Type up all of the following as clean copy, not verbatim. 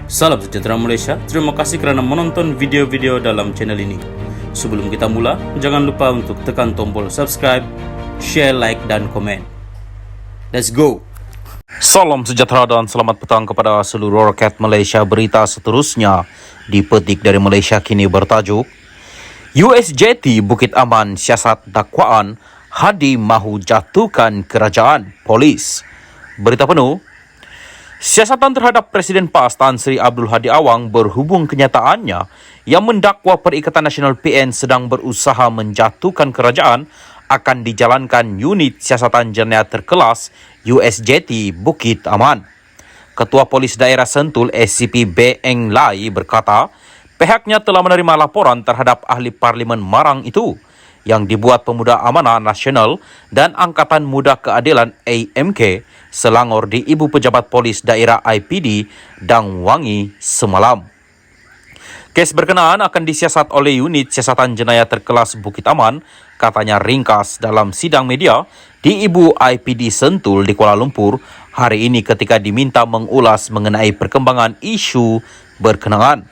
Salam sejahtera Malaysia, terima kasih kerana menonton video-video dalam channel ini. Sebelum kita mula, jangan lupa untuk tekan tombol subscribe, share, like dan komen. Let's go! Salam sejahtera dan selamat petang kepada seluruh rakyat Malaysia. Berita seterusnya dipetik dari Malaysia kini bertajuk USJT Bukit Aman siasat dakwaan Hadi mahu jatuhkan kerajaan polis. Berita penuh. Siasatan terhadap Presiden PAS Tan Sri Abdul Hadi Awang berhubung kenyataannya yang mendakwa Perikatan Nasional PN sedang berusaha menjatuhkan kerajaan akan dijalankan unit siasatan jenayah terkelas USJT Bukit Aman. Ketua Polis Daerah Sentul SCP B. Eng Lai berkata, pihaknya telah menerima laporan terhadap ahli Parlimen Marang itu yang dibuat Pemuda Amanah Nasional dan Angkatan Muda Keadilan AMK Selangor di Ibu Pejabat Polis Daerah IPD Dang Wangi semalam. Kes berkenaan akan disiasat oleh unit siasatan jenayah terkelas Bukit Aman, katanya ringkas dalam sidang media di Ibu IPD Sentul di Kuala Lumpur hari ini ketika diminta mengulas mengenai perkembangan isu berkenaan.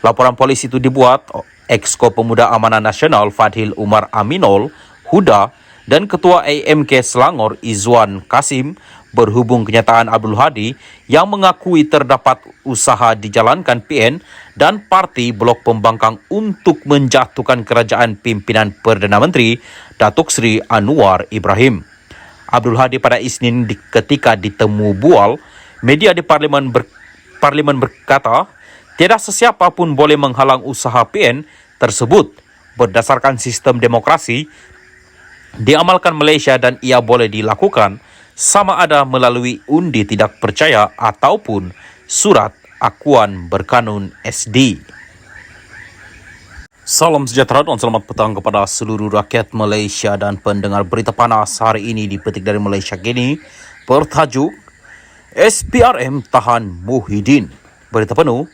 Laporan polis itu dibuat Exco Pemuda Amanah Nasional Fadhil Umar Aminol, Huda dan Ketua AMK Selangor Izwan Kasim berhubung kenyataan Abdul Hadi yang mengakui terdapat usaha dijalankan PN dan Parti Blok Pembangkang untuk menjatuhkan kerajaan pimpinan Perdana Menteri Datuk Seri Anwar Ibrahim. Abdul Hadi pada Isnin ketika ditemu bual media di Parlimen berkata, tiada sesiapa pun boleh menghalang usaha PN tersebut berdasarkan sistem demokrasi diamalkan Malaysia dan ia boleh dilakukan sama ada melalui undi tidak percaya ataupun surat akuan berkanun SD. Salam sejahtera dan selamat petang kepada seluruh rakyat Malaysia dan pendengar berita panas hari ini dipetik dari Malaysia kini bertajuk SPRM tahan Muhyiddin. Berita penuh.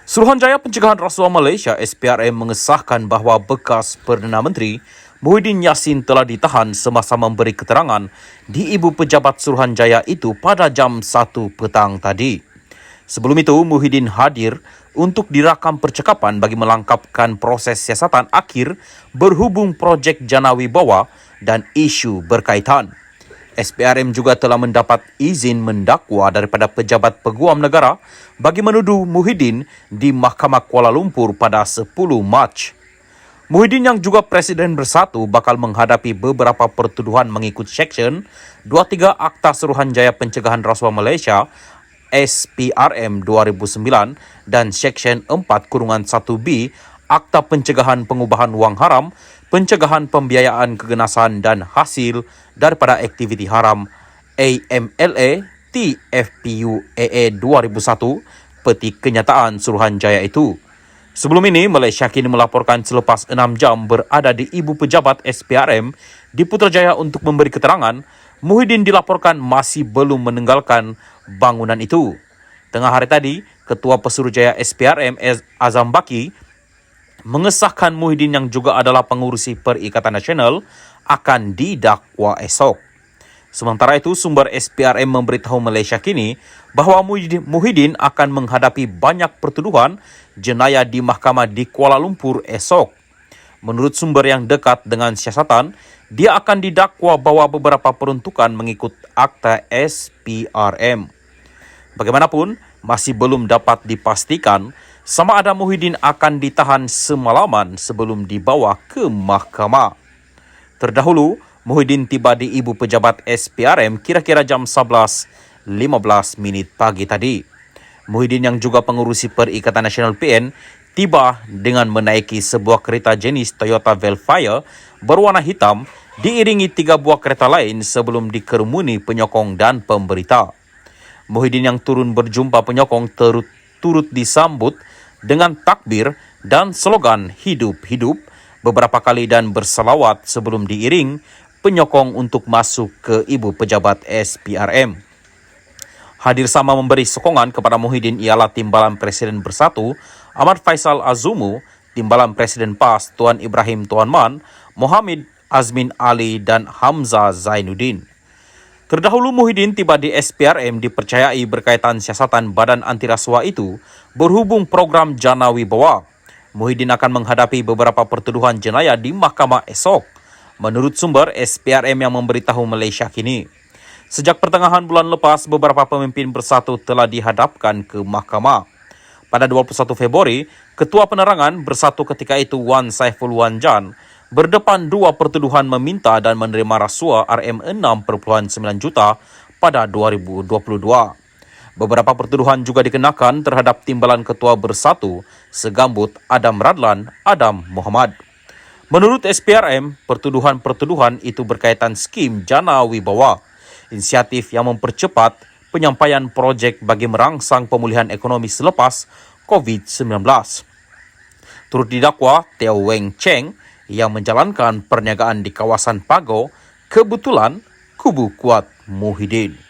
Suruhanjaya Pencegahan Rasuah Malaysia SPRM mengesahkan bahawa bekas Perdana Menteri Muhyiddin Yassin telah ditahan semasa memberi keterangan di Ibu Pejabat Suruhanjaya itu pada jam 1 petang tadi. Sebelum itu, Muhyiddin hadir untuk dirakam percakapan bagi melengkapkan proses siasatan akhir berhubung projek Jana Wibawa dan isu berkaitan. SPRM juga telah mendapat izin mendakwa daripada Pejabat Peguam Negara bagi menuduh Muhyiddin di Mahkamah Kuala Lumpur pada 10 Mac. Muhyiddin yang juga Presiden Bersatu bakal menghadapi beberapa pertuduhan mengikut Seksyen 23 Akta Suruhanjaya Pencegahan Rasuah Malaysia SPRM 2009 dan Seksyen 4-1B Akta Pencegahan Pengubahan Wang Haram, Pencegahan Pembiayaan Keganasan dan Hasil daripada Aktiviti Haram AMLA TFPU AA 2001 peti kenyataan Suruhanjaya itu. Sebelum ini, Malaysia kini melaporkan selepas 6 jam berada di Ibu Pejabat SPRM di Putrajaya untuk memberi keterangan, Muhyiddin dilaporkan masih belum meninggalkan bangunan itu. Tengah hari tadi, Ketua Pesuruhjaya SPRM Azam Baki mengesahkan Muhyiddin yang juga adalah pengurusi Perikatan Nasional akan didakwa esok. Sementara itu, sumber SPRM memberitahu Malaysia kini bahawa Muhyiddin akan menghadapi banyak pertuduhan jenayah di mahkamah di Kuala Lumpur esok. Menurut sumber yang dekat dengan siasatan, dia akan didakwa bahawa beberapa peruntukan mengikut Akta SPRM. Bagaimanapun, masih belum dapat dipastikan sama ada Muhyiddin akan ditahan semalaman sebelum dibawa ke mahkamah. Terdahulu, Muhyiddin tiba di Ibu Pejabat SPRM kira-kira jam 11.15 pagi tadi. Muhyiddin yang juga pengurusi Perikatan Nasional PN tiba dengan menaiki sebuah kereta jenis Toyota Velfire berwarna hitam diiringi 3 buah kereta lain sebelum dikerumuni penyokong dan pemberita. Muhyiddin yang turun berjumpa penyokong turut disambut dengan takbir dan slogan hidup-hidup beberapa kali dan berselawat sebelum diiring penyokong untuk masuk ke Ibu Pejabat SPRM. Hadir sama memberi sokongan kepada Muhyiddin ialah Timbalan Presiden Bersatu Ahmad Faisal Azumu, Timbalan Presiden PAS Tuan Ibrahim Tuan Man, Mohamid Azmin Ali dan Hamzah Zainuddin. Terdahulu Muhyiddin tiba di SPRM dipercayai berkaitan siasatan Badan Anti Rasuah itu berhubung program Jana Wibawa. Muhyiddin akan menghadapi beberapa pertuduhan jenayah di mahkamah esok, menurut sumber SPRM yang memberitahu Malaysia Kini. Sejak pertengahan bulan lepas, beberapa pemimpin bersatu telah dihadapkan ke mahkamah. Pada 21 Februari, Ketua Penerangan Bersatu ketika itu Wan Saiful Wanjan berdepan dua pertuduhan meminta dan menerima rasuah RM6.9 juta pada 2022. Beberapa pertuduhan juga dikenakan terhadap timbalan Ketua Bersatu segambut Adam Radlan Adam Muhammad. Menurut SPRM, pertuduhan-pertuduhan itu berkaitan skim Jana Wibawa, inisiatif yang mempercepat penyampaian projek bagi merangsang pemulihan ekonomi selepas COVID-19. Turut didakwa Teo Weng Cheng yang menjalankan perniagaan di kawasan Pago, kebetulan kubu kuat Muhyiddin.